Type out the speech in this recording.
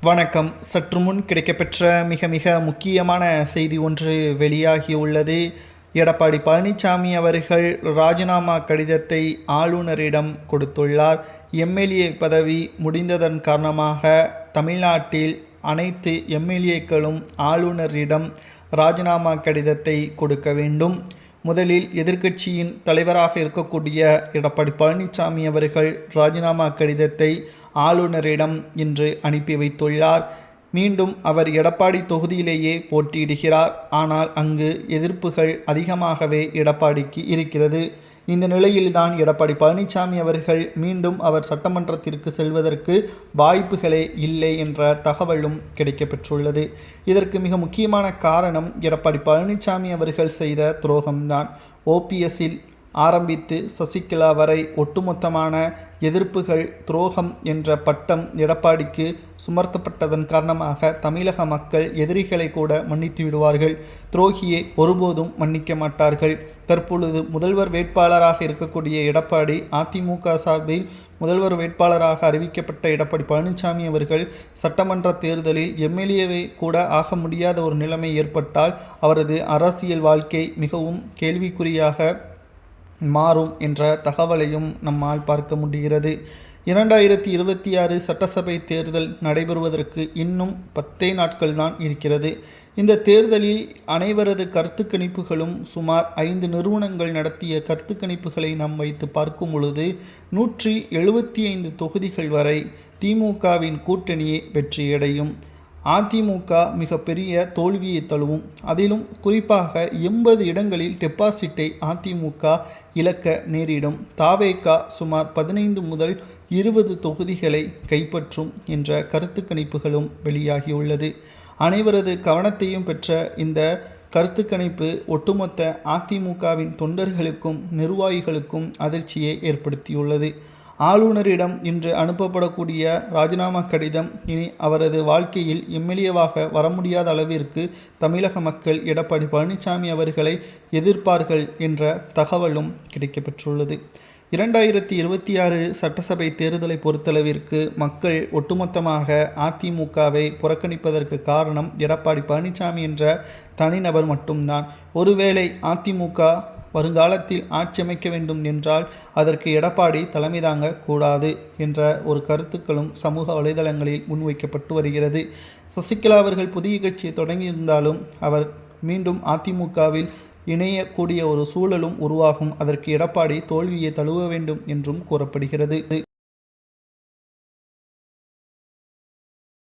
வணக்கம். சற்று முன் கிடைக்கப்பெற்ற மிக மிக முக்கியமான செய்தி ஒன்று வெளியாகியுள்ளது. எடப்பாடி பழனிசாமி அவர்கள் ராஜினாமா கடிதத்தை ஆளுநரிடம் கொடுத்துள்ளார். எம்எல்ஏ பதவி முடிந்ததன் காரணமாக தமிழ்நாட்டில் அனைத்து எம்எல்ஏக்களும் ஆளுநரிடம் ராஜினாமா கடிதத்தை கொடுக்க வேண்டும். முதலில் எதிர்க்கட்சியின் தலைவராக இருக்கக்கூடிய எடப்பாடி பழனிசாமி அவர்கள் ராஜினாமா கடிதத்தை ஆளுநரிடம் இன்று அனுப்பி வைத்துள்ளார். மீண்டும் அவர் எடப்பாடி தொகுதியிலேயே போட்டியிடுகிறார். ஆனால் அங்கு எதிர்ப்புகள் அதிகமாகவே எடப்பாடிக்கு இருக்கிறது. இந்த நிலையில்தான் எடப்பாடி பழனிசாமி அவர்கள் மீண்டும் அவர் சட்டமன்றத்திற்கு செல்வதற்கு வாய்ப்புகளே இல்லை என்ற தகவலும் கிடைக்கப்பெற்றுள்ளது. இதற்கு மிக முக்கியமான காரணம் எடப்பாடி பழனிசாமி அவர்கள் செய்த துரோகம்தான். ஓபிஎஸ்ஸில் ஆரம்பித்து சசிகலா வரை ஒட்டுமொத்தமான எதிர்ப்புகள் துரோகம் என்ற பட்டம் எடப்பாடிக்கு சுமர்த்தப்பட்டதன் காரணமாக தமிழக மக்கள் எதிரிகளை கூட மன்னித்து விடுவார்கள். துரோகியை ஒருபோதும் மன்னிக்க மாட்டார்கள். தற்பொழுது முதல்வர் வேட்பாளராக இருக்கக்கூடிய எடப்பாடி அதிமுக சார்பில் முதல்வர் வேட்பாளராக அறிவிக்கப்பட்ட எடப்பாடி பழனிசாமி அவர்கள் சட்டமன்ற தேர்தலில் எம்எல்ஏவை கூட ஆக முடியாத ஒரு நிலைமை ஏற்பட்டால் அவரது அரசியல் வாழ்க்கை மிகவும் கேள்விக்குறியாக மாறும் என்ற தகவலையும் நம்மால் பார்க்க முடிகிறது. 2026 சட்டசபை தேர்தல் நடைபெறுவதற்கு இன்னும் 10 நாட்கள் தான் இருக்கிறது. இந்த தேர்தலில் அனைவரது கருத்து கணிப்புகளும் சுமார் 5 நிறுவனங்கள் நடத்திய கருத்து கணிப்புகளை நாம் வைத்து பார்க்கும் பொழுது 175 தொகுதிகள் வரை திமுகவின் கூட்டணியே வெற்றியடையும். அதிமுக மிகப்பெரிய தோல்வியை தழுவும். அதிலும் குறிப்பாக 80 இடங்களில் டெபாசிட்டை அதிமுக இழக்க நேரிடும். தாவேகா சுமார் 15 முதல் 20 தொகுதிகளை கைப்பற்றும் என்ற கருத்து கணிப்புகளும் வெளியாகியுள்ளது. அனைவரது கவனத்தையும் பெற்ற இந்த கருத்து கணிப்பு ஒட்டுமொத்த அதிமுகவின் தொண்டர்களுக்கும் நிர்வாகிகளுக்கும் அதிர்ச்சியை ஏற்படுத்தியுள்ளது. ஆளுநரிடம் இன்று அனுப்பப்படக்கூடிய ராஜினாமா கடிதம் இனி அவரது வாழ்க்கையில் எம்எல்ஏவாக வர முடியாத அளவிற்கு தமிழக மக்கள் எடப்பாடி பழனிசாமி அவர்களை எதிர்ப்பார்கள் என்ற தகவலும் கிடைக்கப்பெற்றுள்ளது. 2026 சட்டசபை தேர்தலை பொறுத்தளவிற்கு மக்கள் ஒட்டுமொத்தமாக அதிமுகவை புறக்கணிப்பதற்கு காரணம் எடப்பாடி பழனிசாமி என்ற தனிநபர் மட்டும்தான். ஒருவேளை அதிமுக வருங்காலத்தில் ஆட்சி அமைக்க வேண்டும் என்றால் அதற்கு எடப்பாடி தலைமை தாங்க கூடாது என்ற ஒரு கருத்துக்களும் சமூக வலைதளங்களில் முன்வைக்கப்பட்டு வருகிறது. சசிகலா அவர்கள் புதிய கட்சியை தொடங்கியிருந்தாலும் அவர் மீண்டும் அதிமுகவில் இணையக்கூடிய ஒரு சூழலும் உருவாகும். அதற்கு எடப்பாடி தோல்வியை தழுவ வேண்டும் என்றும் கூறப்படுகிறது.